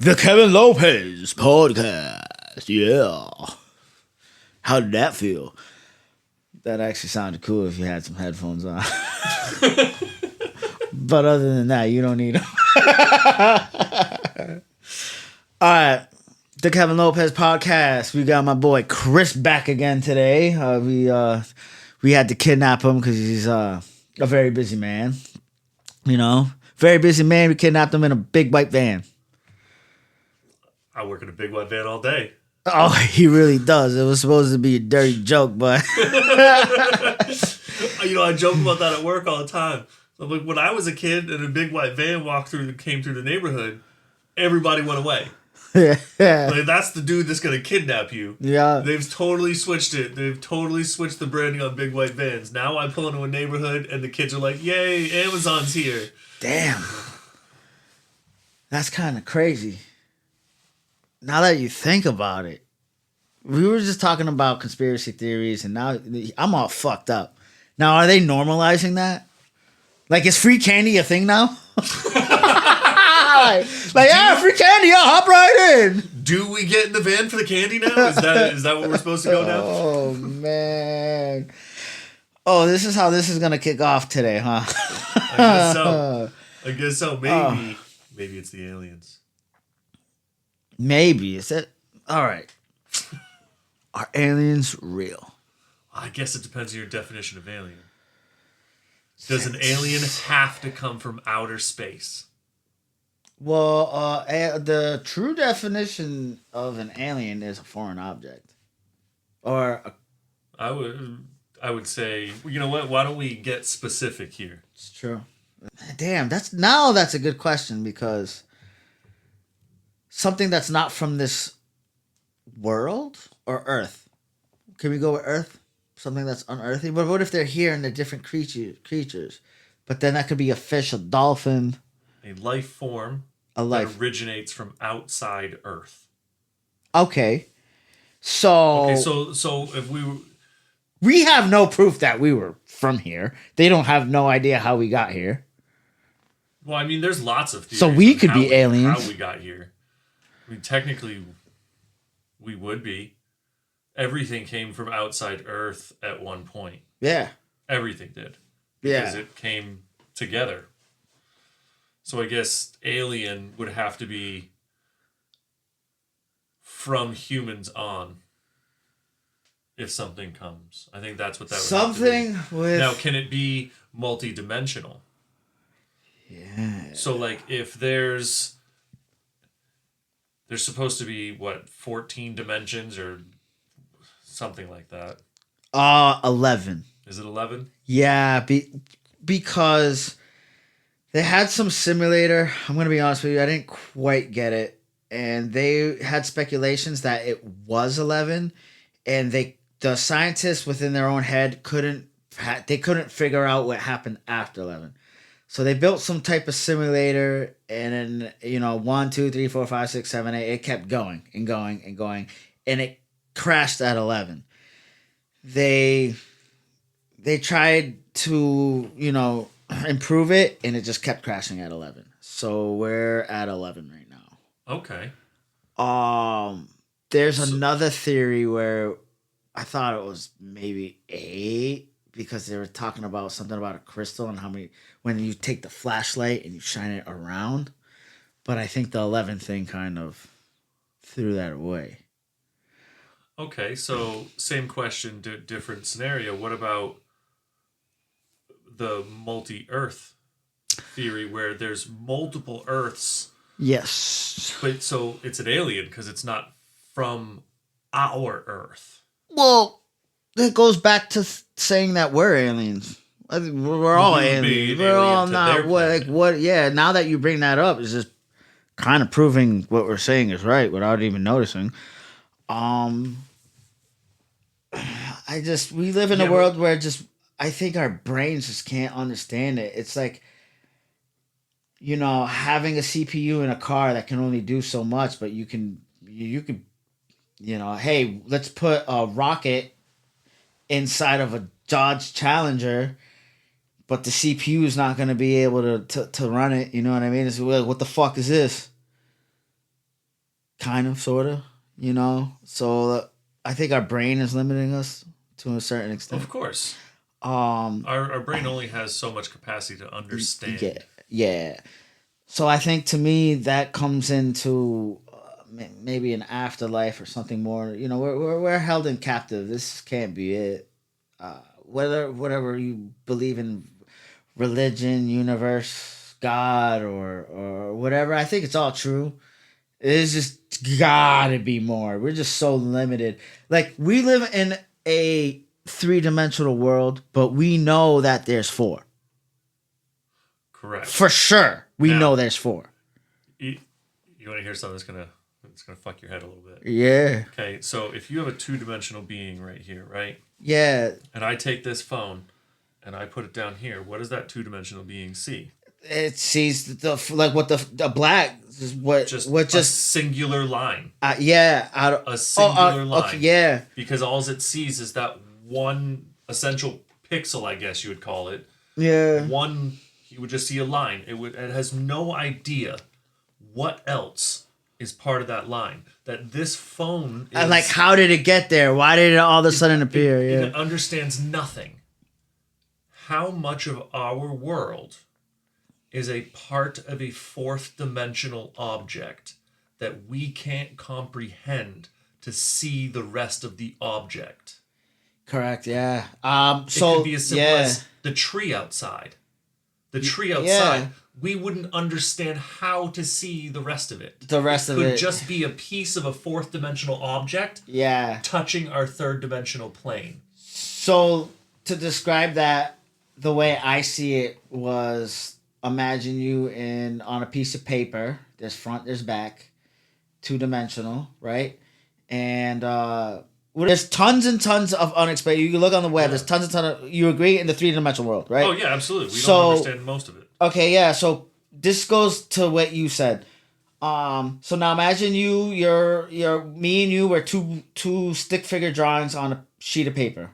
The Kevin Lopez Podcast. Yeah. How did that feel? That actually sounded cool if you had some headphones on. But other than that, you don't need them. All right. The Kevin Lopez Podcast. We got my boy Chris back again today. We had to kidnap him because he's a very busy man. You know, very busy man. We kidnapped him in a big white van. I work in a big white van all day. Oh, he really does. It was supposed to be a dirty joke, but... I joke about that at work all the time. Like, when I was a kid and a big white van came through the neighborhood, everybody went away. Yeah. Like, that's the dude that's going to kidnap you. Yeah. They've totally switched it. They've totally switched the branding on big white vans. Now I pull into a neighborhood and the kids are like, yay, Amazon's here. Damn. That's kind of crazy. Now that you think about it, we were just talking about conspiracy theories, and now I'm all fucked up. Now, are they normalizing that? Like, is free candy a thing now? Yeah, free candy, I'll hop right in. Do we get in the van for the candy now? Is that what we're supposed to go now? Oh, man. Oh, this is how this is going to kick off today, huh? I guess so. Maybe it's the aliens. Maybe. Is it? All right. Are aliens real? I guess it depends on your definition of alien. Does an alien have to come from outer space? Well, the true definition of an alien is a foreign object. I would say, you know what? Why don't we get specific here? It's true. Damn, that's a good question, because something that's not from this world or Earth. Can we go with Earth? Something that's unearthly? But what if they're here and they're different creatures? But then that could be a fish, a dolphin. A life form that originates from outside Earth. Okay. So if we have no proof that we were from here. They don't have no idea how we got here. Well, I mean, there's lots of theories. So we could be aliens. How we got here. I mean, technically, we would be. Everything came from outside Earth at one point. Yeah. Everything did. Yeah. Because it came together. So I guess alien would have to be from humans on if something comes. I think that's what that would something have to be. with... Now, can it be multi-dimensional? Yeah. So, like, if there's supposed to be, 14 dimensions or something like that? 11. Is it 11? Yeah, because they had some simulator. I'm going to be honest with you. I didn't quite get it. And they had speculations that it was 11. And the scientists within their own head couldn't figure out what happened after 11. So they built some type of simulator, and then, 1, 2, 3, 4, 5, 6, 7, 8, it kept going and going and going, and it crashed at 11. They tried to, improve it, and it just kept crashing at 11. So we're at 11 right now. Okay. There's another theory where I thought it was maybe 8, because they were talking about something about a crystal and when you take the flashlight and you shine it around. But I think the 11 thing kind of threw that away. Okay, so same question, different scenario. What about the multi-Earth theory where there's multiple Earths? Yes. But so it's an alien because it's not from our Earth. Well, it goes back to saying that we're aliens. We're all aliens. We're all not what. Yeah. Now that you bring that up, it's just kind of proving what we're saying is right without even noticing. We live in a world where I think our brains just can't understand it. It's like, having a CPU in a car that can only do so much, but you can, hey, let's put a rocket inside of a Dodge Challenger, but the CPU is not going to be able to run it. You know what I mean? It's like, what the fuck is this? kind of, sort of, you know. So I think our brain is limiting us to a certain extent. Of course. Um, Our brain only has so much capacity to understand. yeah, yeah. So I think to me that comes into maybe an afterlife or something more. You know, we're held in captive. This can't be it. Whatever you believe in, religion, universe, God, or whatever, I think it's all true. It's just gotta be more. We're just so limited. Like we live in a 3-dimensional world, but we know that there's 4. Correct. For sure, we Now, know there's 4. You want to hear something that's gonna fuck your head a little bit. Yeah. Okay, so if you have a 2-dimensional being right here, right? Yeah. And I take this phone and I put it down here, what does that 2-dimensional being see? It sees like what the black is what Just what a just singular line. yeah out of A singular line. Okay, yeah. Because all it sees is that one essential pixel, I guess you would call it. Yeah. One, you would just see a line. It has no idea what else is part of that line. That this phone is... Like, how did it get there? Why did it all of a sudden appear? It understands nothing. How much of our world is a part of a 4th-dimensional object that we can't comprehend to see the rest of the object? Correct, yeah. So it could be as simple as the tree outside. The tree outside, we wouldn't understand how to see the rest of it. The rest of it could just be a piece of a 4th-dimensional object touching our 3rd-dimensional plane. So to describe that, the way I see it was... Imagine you on a piece of paper. There's front, there's back, 2-dimensional, right? And there's tons and tons of unexplained. You can look on the web. There's tons and tons of. You agree in the 3-dimensional world, right? Oh yeah, absolutely. We don't understand most of it. Okay, yeah. So this goes to what you said. So now imagine you're me and you. We're two stick figure drawings on a sheet of paper.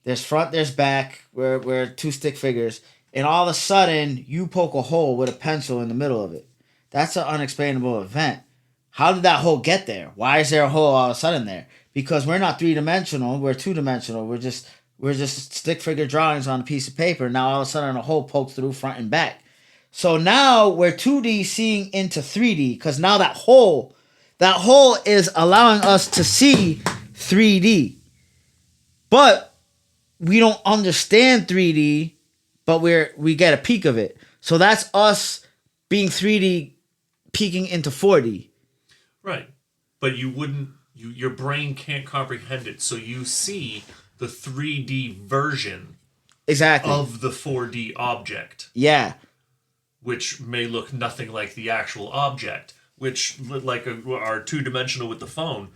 There's front, there's back. We're 2 stick figures. And all of a sudden, you poke a hole with a pencil in the middle of it. That's an unexplainable event. How did that hole get there? Why is there a hole all of a sudden there? Because we're not 3-dimensional. We're 2-dimensional. We're just stick figure drawings on a piece of paper. Now all of a sudden, a hole pokes through front and back. So now we're 2D seeing into 3D because now that hole is allowing us to see 3D. But we don't understand 3D. But we get a peek of it. So that's us being 3D peeking into 4D. Right. But your brain can't comprehend it. So you see the 3D version of the 4D object. Yeah. Which may look nothing like the actual object. Which, like our 2-dimensional with the phone.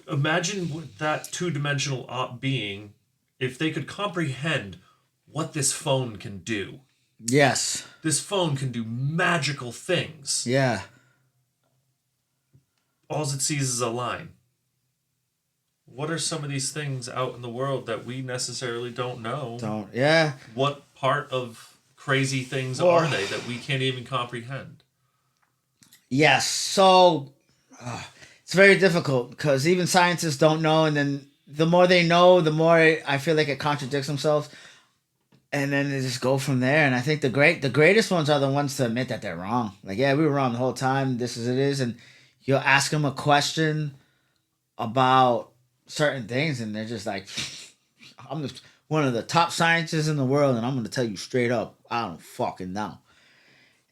Imagine that 2-dimensional being, if they could comprehend what this phone can do. Yes. This phone can do magical things. Yeah. All it sees is a line. What are some of these things out in the world that we necessarily don't know? Yeah. What part of crazy things are they that we can't even comprehend? Yes. So it's very difficult because even scientists don't know, and then the more they know, the more I feel like it contradicts themselves. And then they just go from there. And I think the greatest ones are the ones to admit that they're wrong. Like, yeah, we were wrong the whole time. This is it is. And you'll ask them a question about certain things, and they're just like, I'm one of the top scientists in the world, and I'm going to tell you straight up, I don't fucking know.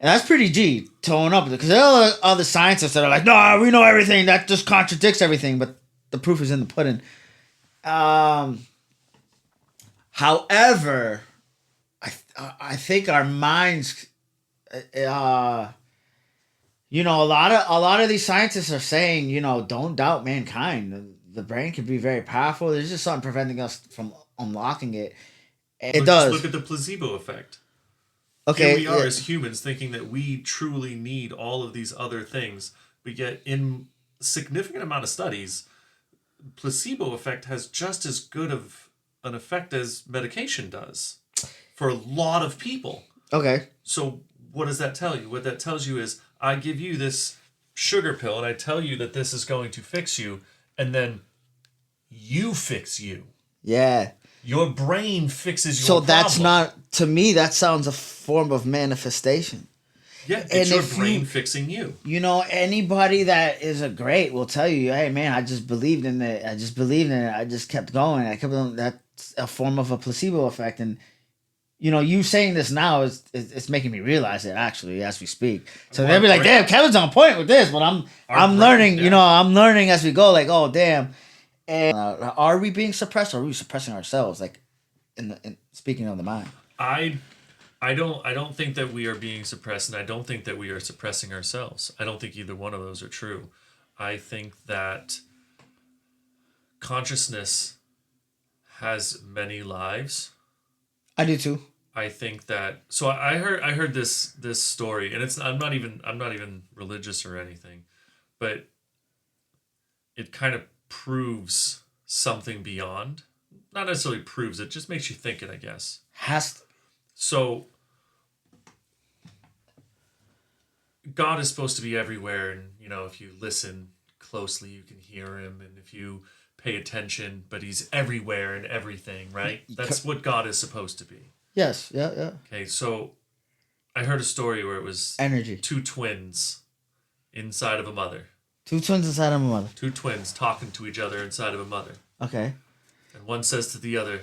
And that's pretty G, towing up. Because there are other scientists that are like, no, we know everything. That just contradicts everything. But the proof is in the pudding. However... I think our minds, a lot of these scientists are saying, don't doubt mankind. The brain can be very powerful. There's just something preventing us from unlocking it. It does. Just look at the placebo effect. Okay, here we are as humans thinking that we truly need all of these other things, but yet in significant amount of studies, placebo effect has just as good of an effect as medication does. For a lot of people. Okay. So what does that tell you? What that tells you is I give you this sugar pill and I tell you that this is going to fix you, and then you fix you. Yeah. Your brain fixes your So problem. that's not, to me, that sounds a form of manifestation. Yeah, it's your brain fixing you. You know, anybody that is a great will tell you, hey, man, I just believed in it. I just kept going. That's a form of a placebo effect. And, you know, you saying this now it's making me realize it, actually, as we speak. So they'll be like, damn, Kevin's on point with this. But I'm learning, you know, I'm learning as we go. Like, oh, damn. And are we being suppressed, or are we suppressing ourselves? Like, in speaking of the mind, I don't think that we are being suppressed, and I don't think that we are suppressing ourselves. I don't think either one of those are true. I think that consciousness has many lives. I do too. I think that, so I heard this story, and I'm not even religious or anything, but it kind of proves something beyond. Not necessarily proves it, just makes you think it, I guess. So God is supposed to be everywhere, and you know, if you listen closely, you can hear him, and if you pay attention, but he's everywhere and everything, right? That's what God is supposed to be. Yes, yeah. Okay, so I heard a story where it was energy. Two twins inside of a mother. Two twins inside of a mother. Two twins talking to each other inside of a mother. Okay. And one says to the other,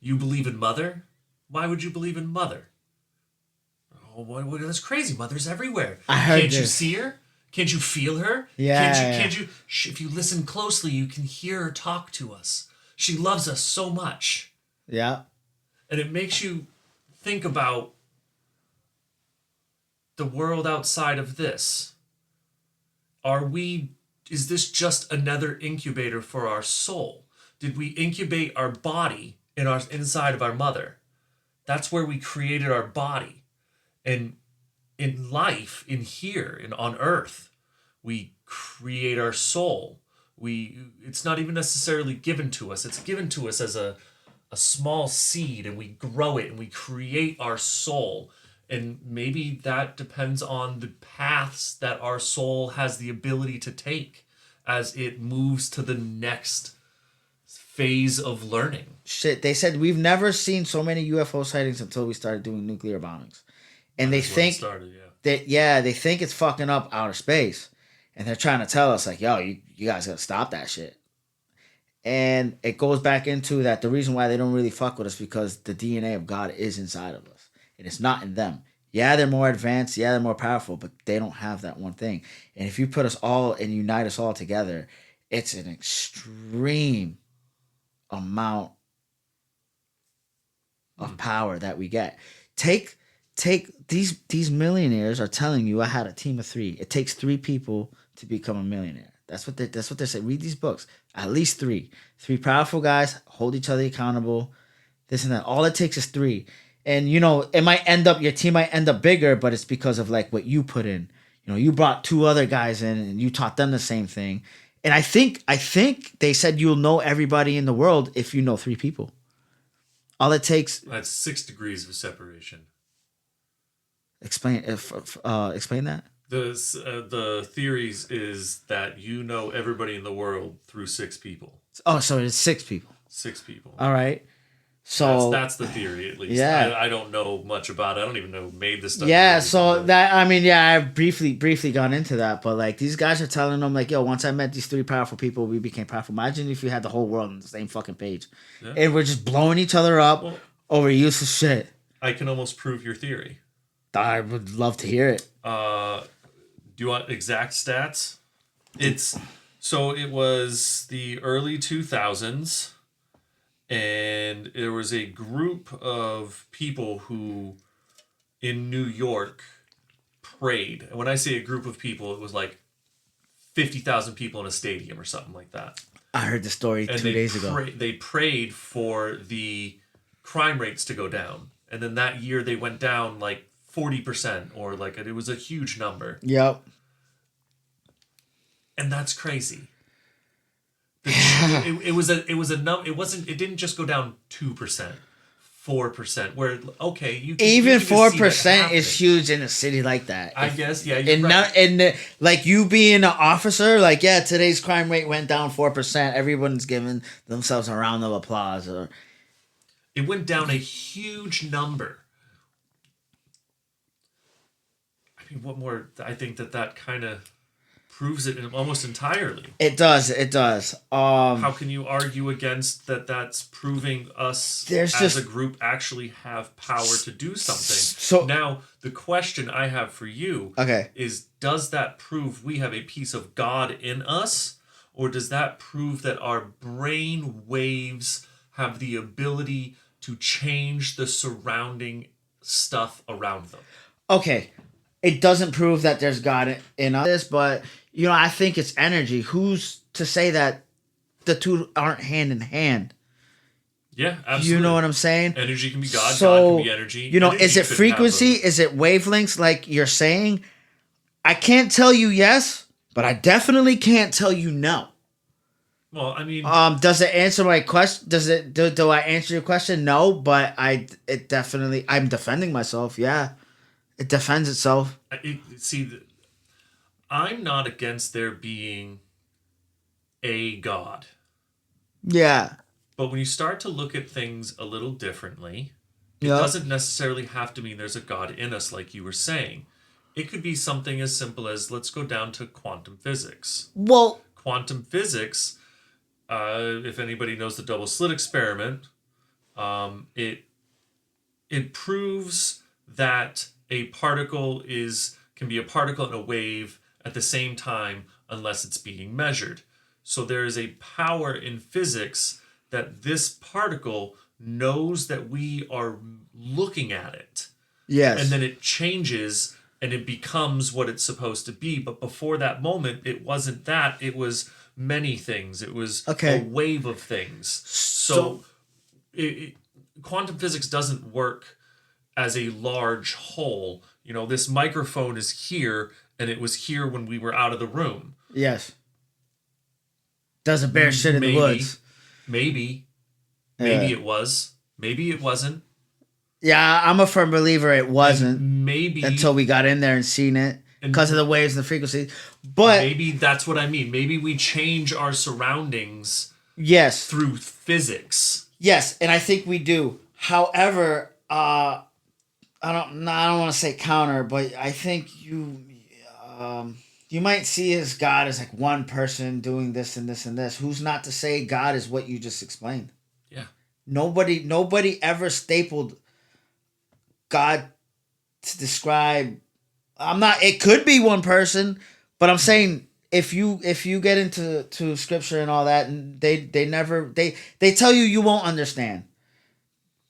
"You believe in mother? Why would you believe in mother?" "Oh, that's crazy. Mother's everywhere. I heard Can't this. you see her? Can't you feel her? Yeah. Can't you? If you listen closely, you can hear her talk to us. She loves us so much." Yeah. And it makes you think about the world outside of this. Is this just another incubator for our soul? Did we incubate our body inside of our mother? That's where we created our body. And in life, on earth, we create our soul. It's not even necessarily given to us. It's given to us as a small seed, and we grow it and we create our soul. And maybe that depends on the paths that our soul has the ability to take as it moves to the next phase of learning. Shit, they said we've never seen so many UFO sightings until we started doing nuclear bombings. And they think they think it's fucking up outer space. And they're trying to tell us, like, yo, you guys gotta stop that shit. And it goes back into that the reason why they don't really fuck with us, because the DNA of God is inside of us. And it's not in them. Yeah, they're more advanced. Yeah, they're more powerful. But they don't have that one thing. And if you put us all and unite us all together, it's an extreme amount of power that we get. Take these millionaires are telling you, I had a team of 3. It takes 3 people to become a millionaire. That's what they're saying. Read these books. At least 3 powerful guys hold each other accountable. This and that. All it takes is 3. And you know, your team might end up bigger, but it's because of like what you put in. You know, you brought 2 other guys in and you taught them the same thing. And I think they said you'll know everybody in the world if you know 3 people. All it takes. That's 6 degrees of separation. Explain that. The theories is that you know everybody in the world through 6 people. Oh, so it's 6 people. 6 people. All right. So that's the theory, at least. Yeah. I don't know much about it. I don't even know who made this stuff. Yeah, so I've briefly gone into that, but like these guys are telling them like, yo, once I met these 3 powerful people, we became powerful. Imagine if you had the whole world on the same fucking page. Yeah. And we're just blowing each other up over useless shit. I can almost prove your theory. I would love to hear it. Do you want exact stats? It was the early 2000s. And there was a group of people who, in New York, prayed. And when I say a group of people, it was like 50,000 people in a stadium or something like that. I heard the story 2 days ago. They prayed for the crime rates to go down. And then that year they went down like 40%, or like it was a huge number. Yep. And that's crazy. It didn't just go down 2%. 4%. Where okay, even you can see that 4% is happening. huge in a city like that. I guess, yeah, you're And right. not like you being an officer, like yeah, today's crime rate went down 4%. Everyone's giving themselves a round of applause. Or It went down a huge number. I mean, what more? I think that kind of proves it almost entirely. it does. How can you argue against that? That's proving us There's as just- a group actually have power to do something. So- now, the question I have for you Okay. is: does that prove we have a piece of God in us, or does that prove that our brain waves have the ability to change the surrounding stuff around them? Okay, it doesn't prove that there's God in us, but I think it's energy. Who's to say that the two aren't hand in hand? Yeah, absolutely. You know what I'm saying? Energy can be God. So, God can be energy. Energy is it could frequency? have Is it wavelengths like you're saying? I can't tell you yes, but I definitely can't tell you no. well, I mean, Does it answer my question? Do I answer your question? No, but I'm defending myself. Yeah. It defends itself. I'm not against there being a God. Yeah. But when you start to look at things a little differently, it Yep. doesn't necessarily have to mean there's a God in us, like you were saying. It could be something as simple as, let's go down to quantum physics. Well, Quantum physics, if anybody knows the double slit experiment, it proves that a particle can be a particle and a wave at the same time unless it's being measured. So there is a power in physics that this particle knows that we are looking at it. yes. And then it changes and it becomes what it's supposed to be. But before that moment, it wasn't that. It was many things. It was Okay. a wave of things. So quantum physics doesn't work as a large whole. This microphone is here, and it was here when we were out of the room. Yes. Doesn't bear shit in the woods. Maybe Yeah. it was. Maybe it wasn't. Yeah, I'm a firm believer it wasn't Maybe until we got in there and seen it because of the waves and the frequencies. But maybe that's what I mean. Maybe we change our surroundings yes, through physics. yes, and I think we do. However, I don't want to say counter, but I think you might see as God as like one person doing this and this and this. Who's not to say God is what you just explained? Yeah. Nobody ever stapled God to describe. It could be one person, but I'm saying if you get into scripture and all that, and they tell you won't understand.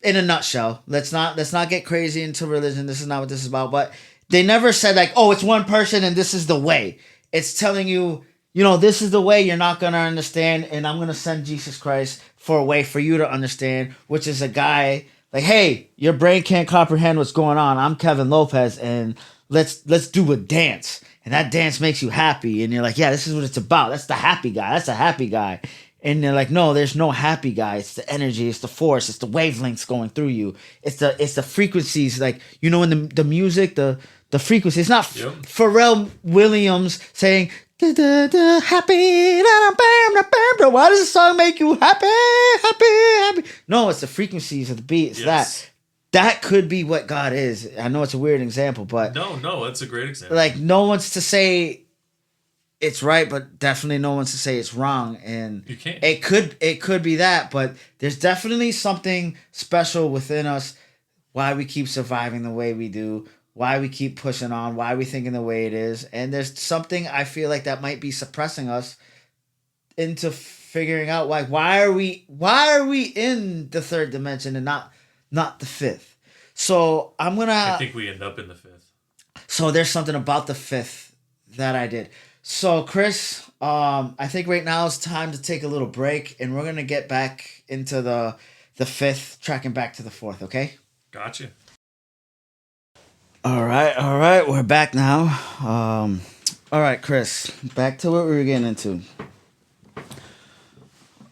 In a nutshell, let's not get crazy into religion. This is not what this is about. But they never said like, oh, it's one person and this is the way. It's telling you, this is the way you're not gonna understand, and I'm gonna send Jesus Christ for a way for you to understand, which is a guy like, hey, your brain can't comprehend what's going on. I'm Kevin Lopez, and let's do a dance, and that dance makes you happy, and you're like, yeah, this is what it's about. That's the happy guy. That's a happy guy. And they're like, no, there's no happy guy. It's the energy, it's the force, it's the wavelengths going through you. It's the frequencies, like in the music, the frequency. It's not Pharrell Williams saying da, da, da, happy. Da, da, bam, da, bam, da. Why does the song make you happy, happy, happy? No, it's the frequencies of the beat. It's that. That could be what God is. I know it's a weird example, but no, that's a great example. Like no one's to say it's right, but definitely no one's to say it's wrong. And you can't. It could be that, but there's definitely something special within us. Why we keep surviving the way we do, why we keep pushing on, why we thinking the way it is, and there's something I feel like that might be suppressing us into figuring out why are we in the third dimension and not the fifth. So I think we end up in the fifth. So there's something about the fifth that I did. So Chris, I think right now it's time to take a little break, and we're gonna get back into the fifth, tracking back to the fourth. Okay. Gotcha. All right, we're back now. All right, Chris, back to what we were getting into.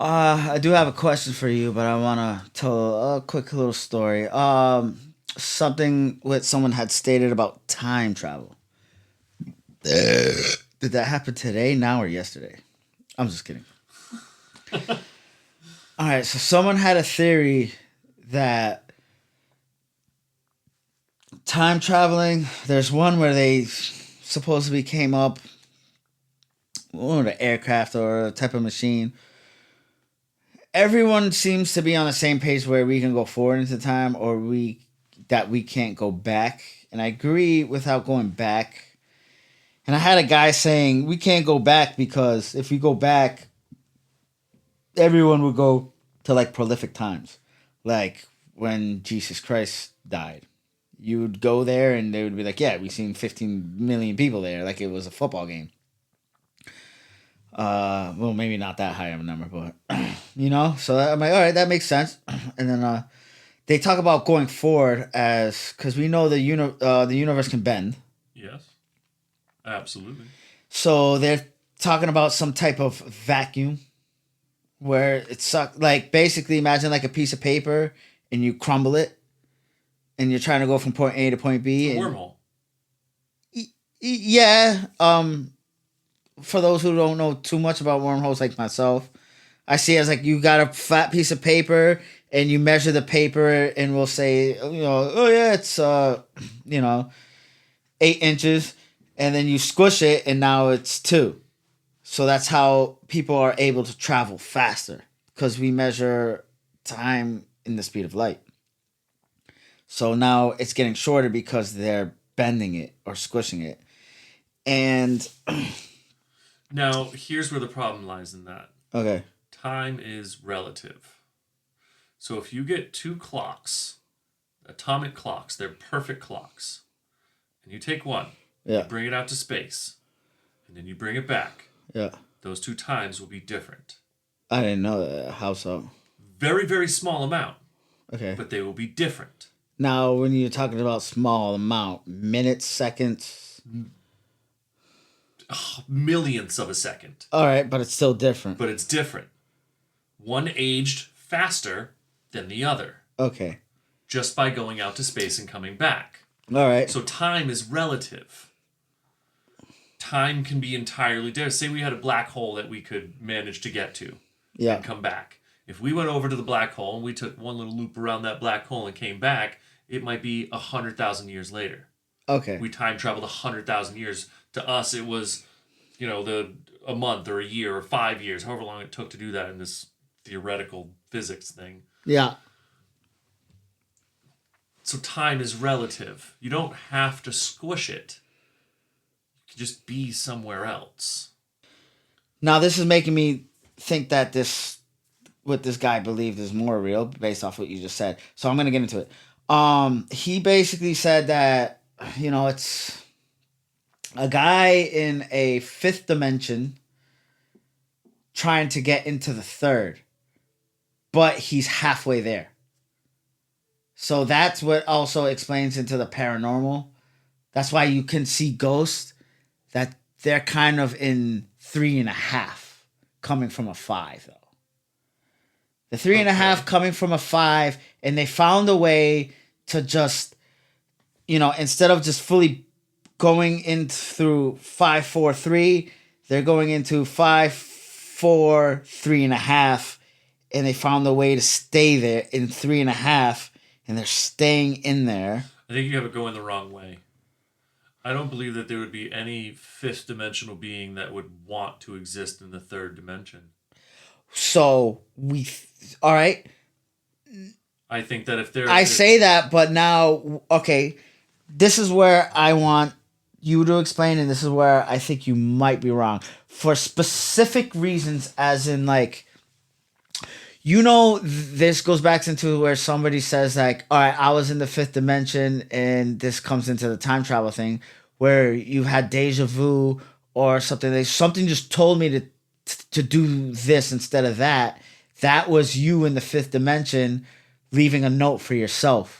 I do have a question for you, but I want to tell a quick little story. Something what someone had stated about time travel. Did that happen today, now, or yesterday? I'm just kidding. All right, so someone had a theory that time traveling, there's one where they supposedly came up with an aircraft or a type of machine. Everyone seems to be on the same page where we can go forward into time or we can't go back. And I agree without going back. And I had a guy saying we can't go back because if we go back, everyone would go to like prolific times. Like when Jesus Christ died. You would go there and they would be like, yeah, we've seen 15 million people there. Like it was a football game. Well, maybe not that high of a number, but you know, so I'm like, all right, that makes sense. And then they talk about going forward as because we know the universe can bend. Yes, absolutely. So they're talking about some type of vacuum where it's like basically imagine like a piece of paper and you crumble it, and you're trying to go from point A to point B. It's a wormhole. Yeah. For those who don't know too much about wormholes like myself, I see it as like you got a flat piece of paper and you measure the paper and we'll say, you know, oh yeah, it's 8 inches, and then you squish it and now it's 2. So that's how people are able to travel faster because we measure time in the speed of light. So now it's getting shorter because they're bending it or squishing it. And now, here's where the problem lies in that. okay. Time is relative. So if you get 2 clocks, atomic clocks, they're perfect clocks, and you take one, you bring it out to space, and then you bring it back, those 2 times will be different. I didn't know that. How so? Very, very small amount. Okay. But they will be different. Now, when you're talking about small amount, minutes, seconds... millionths of a second. All right, but it's still different. But it's different. One aged faster than the other. Okay. Just by going out to space and coming back. All right. So time is relative. Time can be entirely different. Say we had a black hole that we could manage to get to and come back. If we went over to the black hole and we took one little loop around that black hole and came back, it might be 100,000 years later. Okay. We time traveled 100,000 years. To us, it was, a month or a year or 5 years, however long it took to do that in this theoretical physics thing. Yeah. So time is relative. You don't have to squish it. You can just be somewhere else. Now, this is making me think that what this guy believed is more real based off what you just said. So I'm going to get into it. He basically said that, it's a guy in a 5th dimension trying to get into the 3rd, but he's halfway there. So that's what also explains into the paranormal. That's why you can see ghosts, that they're kind of in 3.5 coming from a 5, though. The 3.5 coming from a 5, and they found a way to just, instead of just fully going in through 5, 4, 3, they're going into 5, 4, 3.5, and they found a way to stay there in 3.5, and they're staying in there. I think you have it going the wrong way. I don't believe that there would be any 5th dimensional being that would want to exist in the 3rd dimension. So all right. I think that if there, I say that, but now, okay, this is where I want you to explain, and this is where I think you might be wrong for specific reasons, as in like, this goes back into where somebody says like, all right, I was in the 5th dimension, and this comes into the time travel thing where you had deja vu or something. Something just told me to do this instead of that. That was you in the 5th dimension leaving a note for yourself.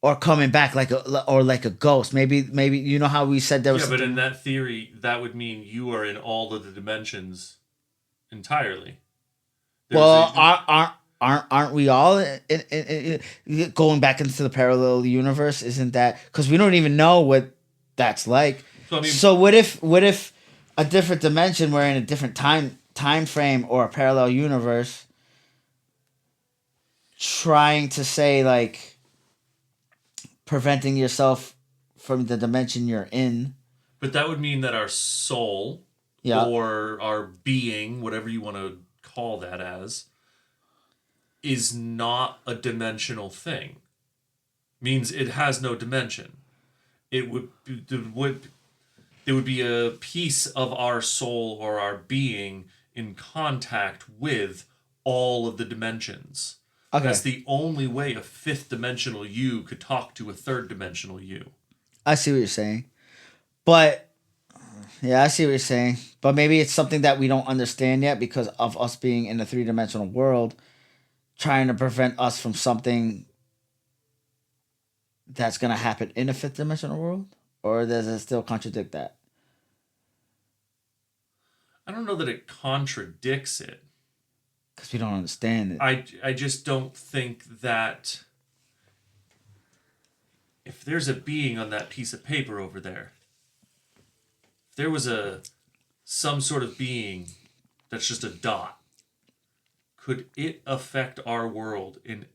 Or coming back like a ghost. Maybe you know how we said there was. Yeah, but in that theory, that would mean you are in all of the dimensions entirely. Well, aren't we all going back into the parallel universe? Isn't that because we don't even know what that's like? So, I mean, So what if a different dimension, we're in a different time frame or a parallel universe, trying to say like preventing yourself from the dimension you're in? but that would mean that our soul Yeah. or our being, whatever you want to call that as, is not a dimensional thing. Means it has no dimension. It would be, there would be a piece of our soul or our being in contact with all of the dimensions. Okay. That's the only way a fifth dimensional you could talk to a third dimensional you. I see what you're saying. But yeah, I see what you're saying. But maybe it's something that we don't understand yet because of us being in a three-dimensional world, trying to prevent us from something that's going to happen in a fifth-dimensional world? Or does it still contradict that? I don't know that it contradicts it. Because we don't understand it. I just don't think that if there's a being on that piece of paper over there, if there was some sort of being that's just a dot, could it affect our world in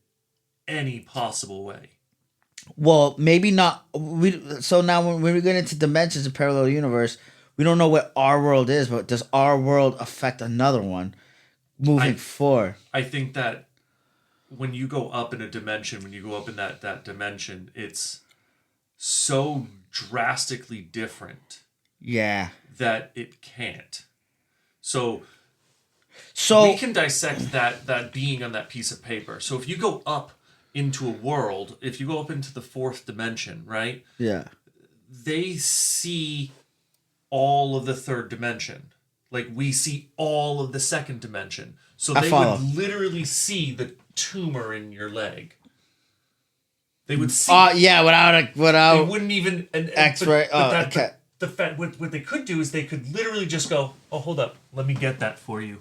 any possible way? Well, maybe not. So now when we get into dimensions of parallel universe, we don't know what our world is, but does our world affect another one moving forward? I think that when you go up in a dimension, when you go up in that dimension, it's so drastically different. Yeah. That it can't. So we can dissect that being on that piece of paper. So if you go up into a world, if you go up into the fourth dimension, right? Yeah. They see all of the third dimension. Like we see all of the second dimension. So they would literally see the tumor in your leg. They would see. Yeah, without. They wouldn't even X-ray. Okay. What they could do is they could literally just go, oh, hold up, let me get that for you.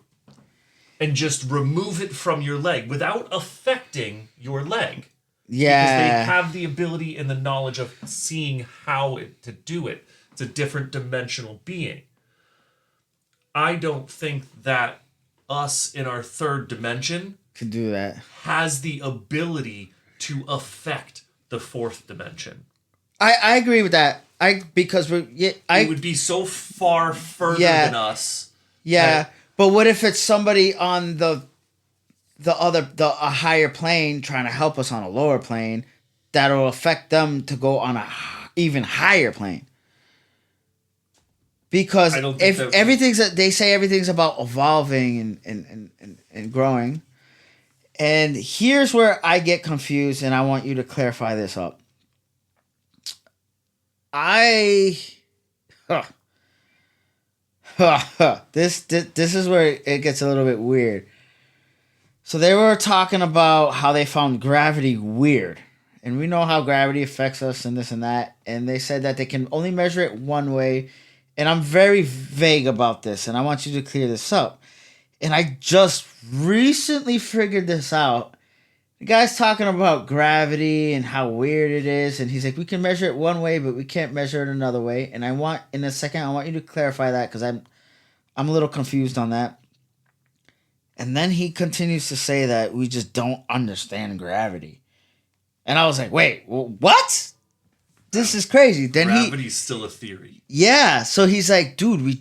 And just remove it from your leg without affecting your leg. Yeah. Because they have the ability and the knowledge of seeing how to do it. It's a different dimensional being. I don't think that us in our third dimension can do that. Has the ability to affect the fourth dimension. I agree with that. Because it would be so far further than us. Yeah, but what if it's somebody on a higher plane trying to help us on a lower plane that'll affect them to go on a even higher plane? Because if they say everything's about evolving and growing, and here's where I get confused, and I want you to clarify this up. This is where it gets a little bit weird. So they were talking about how they found gravity weird. And we know how gravity affects us and this and that. And they said that they can only measure it one way. And I'm very vague about this. And I want you to clear this up. And I just recently figured this out. The guy's talking about gravity and how weird it is. And he's like, we can measure it one way, but we can't measure it another way. And I want you to clarify that because I'm a little confused on that. And then he continues to say that we just don't understand gravity. And I was like, wait, what? This is crazy. Then gravity's still a theory. Yeah. So he's like, dude, we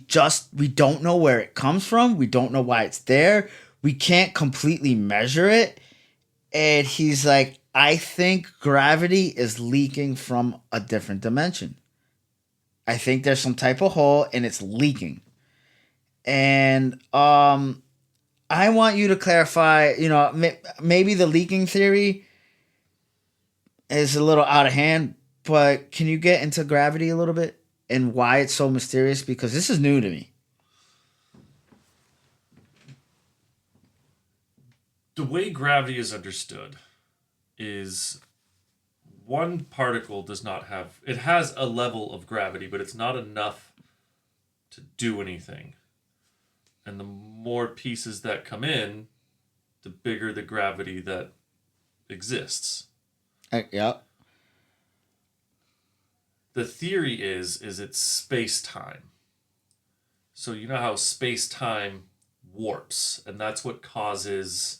don't know where it comes from. We don't know why it's there. We can't completely measure it. And he's like, I think gravity is leaking from a different dimension. I think there's some type of hole and it's leaking. And I want you to clarify, maybe the leaking theory is a little out of hand, but can you get into gravity a little bit and why it's so mysterious? Because this is new to me. The way gravity is understood is one particle it has a level of gravity, but it's not enough to do anything. And the more pieces that come in, the bigger the gravity that exists. Yep. The theory is it's space-time. So you know how space-time warps, and that's what causes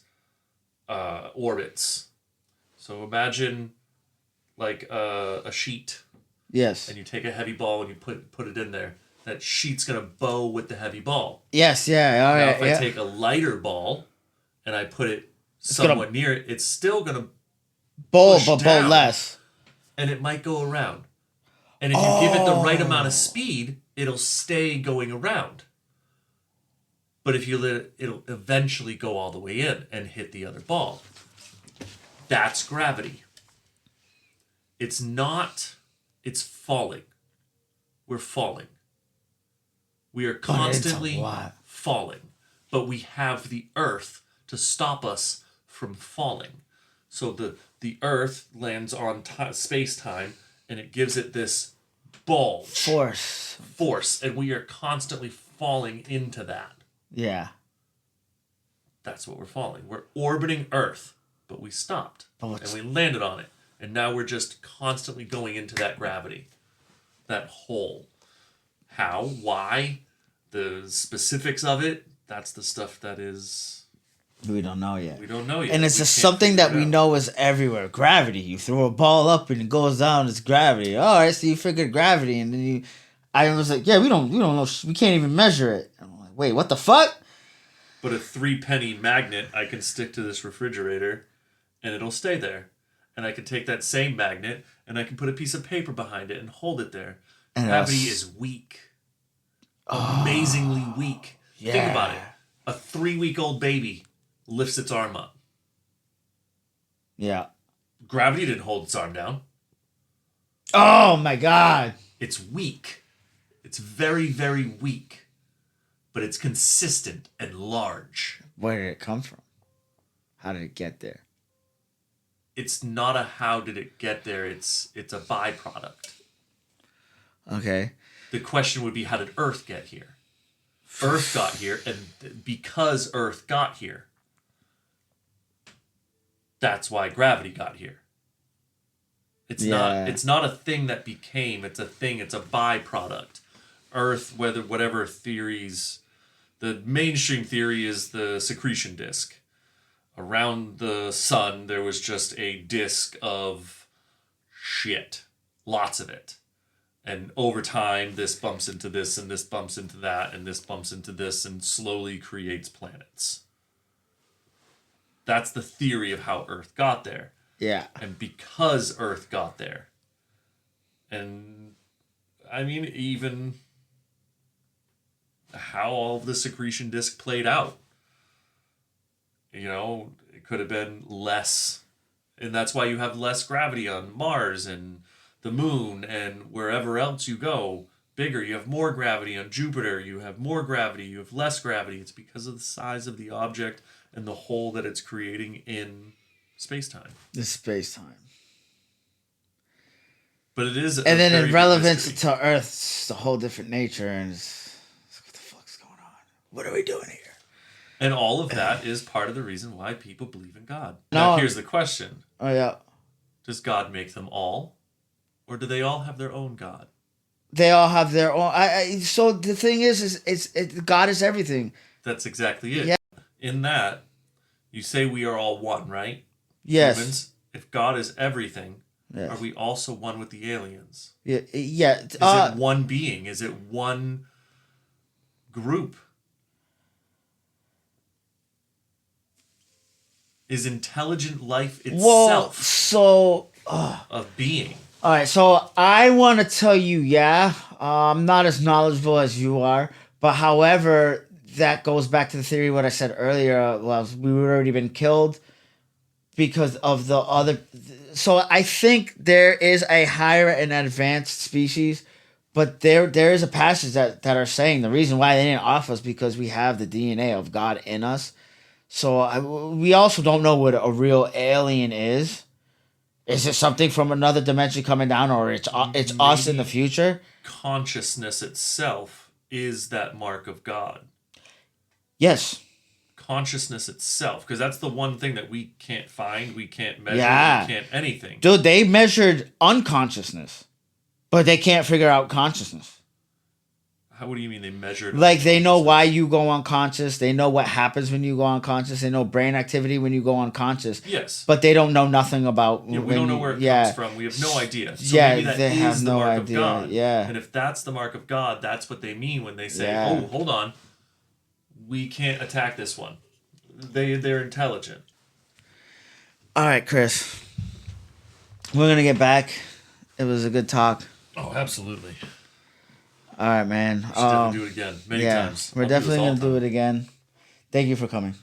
orbits. So imagine like a sheet. Yes. And you take a heavy ball and you put it in there. That sheet's gonna bow with the heavy ball. Yes, yeah, all right. Now if I take a lighter ball and I put it somewhat near it, it's still gonna bowl, push but down, bowl less. And it might go around. And if you give it the right amount of speed, it'll stay going around. But if you let it, it'll eventually go all the way in and hit the other ball. That's gravity. It's not, it's falling. We're falling. We are constantly falling. But we have the earth to stop us from falling. So the earth lands on space-time, and it gives it this bulge. Force. And we are constantly falling into that. Yeah. That's what we're falling. We're orbiting Earth, but we stopped. And we landed on it. And now we're just constantly going into that gravity. That hole. How? Why? The specifics of it, that's the stuff that is... We don't know yet. And it's just something that we know is everywhere. Gravity. You throw a ball up and it goes down, it's gravity. All right, so you figured gravity. And then I was like, yeah, we don't know. We can't even measure it. I'm like, wait, what the fuck? But a 3-penny magnet I can stick to this refrigerator and it'll stay there. And I can take that same magnet and I can put a piece of paper behind it and hold it there. And gravity is weak. Amazingly weak. Yeah. Think about it. A 3-week-old baby lifts its arm up. Yeah. Gravity didn't hold its arm down. Oh my God. It's weak. It's very, very weak. But it's consistent and large. Where did it come from? How did it get there? It's not a how did it get there. It's a byproduct. Okay. The question would be, how did Earth get here? Earth got here, and because Earth got here, that's why gravity got here. It's not a thing that became, it's a thing, it's a byproduct. Earth, whatever theories, the mainstream theory is the secretion disk. Around the sun, there was just a disk of shit. Lots of it. And over time, this bumps into this, and this bumps into that, and this bumps into this, and slowly creates planets. That's the theory of how Earth got there. Yeah. And because Earth got there, and I mean, even how all of the secretion disk played out. You know, it could have been less, and that's why you have less gravity on Mars and the moon and wherever else you go. Bigger, you have more gravity on Jupiter, you have more gravity, you have less gravity. It's because of the size of the object and the hole that it's creating in space-time. The space-time. But it is, and then in relevance to Earth, it's a whole different nature, and it's what the fuck's going on? What are we doing here? And all of that is part of the reason why people believe in God. Now, here's the question. Oh, yeah. Does God make them all? Or do they all have their own God? They all have their own. So the thing is God is everything. That's exactly it. Yeah. In that, you say we are all one, right? Yes. Humans. If God is everything, yes. Are we also one with the aliens? Yeah. Yeah. Is it one being? Is it one group? Is intelligent life itself a being? All right, so I want to tell you, I'm not as knowledgeable as you are, but however, that goes back to the theory what I said earlier. We would already been killed because of the other. So I think there is a higher and advanced species, but there is a passage that are saying the reason why they didn't off us because we have the DNA of God in us. So we also don't know what a real alien is. Is it something from another dimension coming down, or it's us in the future? Consciousness itself is that mark of God. Yes. Consciousness itself, because that's the one thing that we can't find, we can't measure, Yeah. we can't anything. Dude, they measured unconsciousness, but they can't figure out consciousness. What do you mean they measured? Like, they know why you go unconscious. They know what happens when you go unconscious. They know brain activity when you go unconscious. Yes. But they don't know nothing about... Yeah, we don't know where it comes from. We have no idea. So yeah, maybe that they is have the no mark idea. of God. Yeah. And if that's the mark of God, that's what they mean when they say, Yeah. oh, hold on, we can't attack this one. They're intelligent. All right, Chris. We're going to get back. It was a good talk. Oh, absolutely. All right, man. We should definitely do it again. Many times. We're definitely going to do it again. Thank you for coming.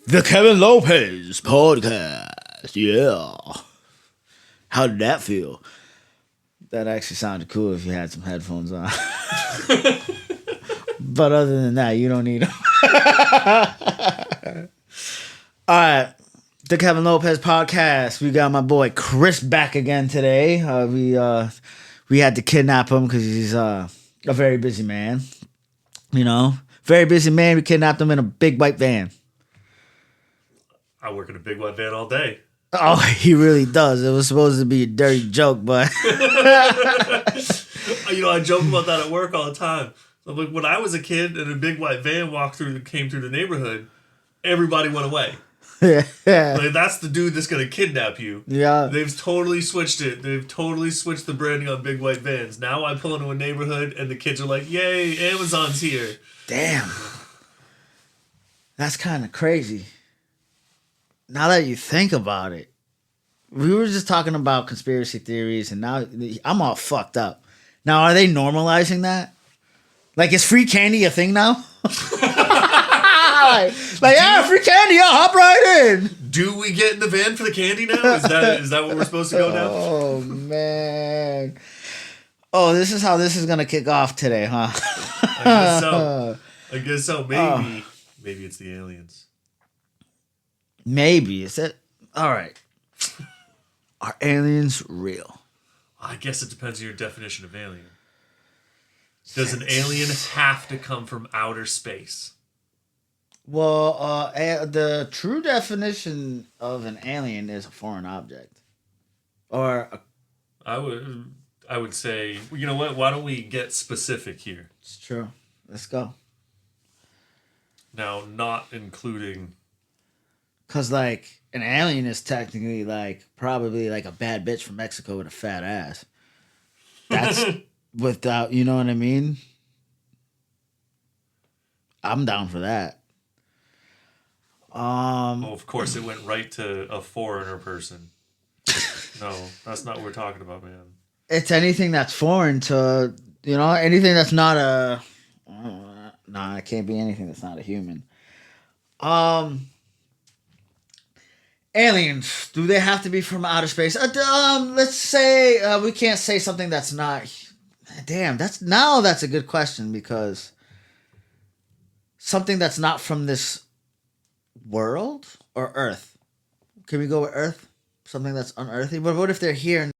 The Kevin Lopez Podcast. Yeah. How did that feel? That actually sounded cool if you had some headphones on. But other than that, you don't need them. All right. The Kevin Lopez Podcast. We got my boy Chris back again today. We had to kidnap him because he's a very busy man. You know, very busy man. We kidnapped him in a big white van. I work in a big white van all day. Oh, he really does. It was supposed to be a dirty joke, but I joke about that at work all the time. So, like, when I was a kid and a big white van came through the neighborhood, everybody went away. yeah, Like, that's the dude that's gonna kidnap you. yeah. They've totally switched it. They've totally switched the branding on big white vans. Now I pull into a neighborhood and the kids are like, "Yay, Amazon's here!" Damn, that's kind of crazy. Now that you think about it, we were just talking about conspiracy theories, and now I'm all fucked up. Now, are they normalizing that? Like, is free candy a thing now? Yeah, free candy, I'll hop right in. Do we get in the van for the candy now? Is that what we're supposed to go now? Oh, man. Oh, this is how this is going to kick off today, huh? I guess so. Maybe it's the aliens. Maybe. Is it? All right. Are aliens real? I guess it depends on your definition of alien. Does an alien have to come from outer space? Well, the true definition of an alien is a foreign object. I would say, you know what? Why don't we get specific here? It's true. Let's go. Now, not including... Because, like, an alien is technically, like, probably, like, a bad bitch from Mexico with a fat ass. That's without, you know what I mean? I'm down for that. Oh, of course, it went right to a foreigner person. No, that's not what we're talking about, man. It's anything that's foreign to, anything that's not a... Nah, it can't be anything that's not a human. Aliens, do they have to be from outer space? Let's say we can't say something that's not. Damn, that's a good question, because something that's not from this world or Earth. Can we go with Earth? Something that's unearthly. But what if they're here and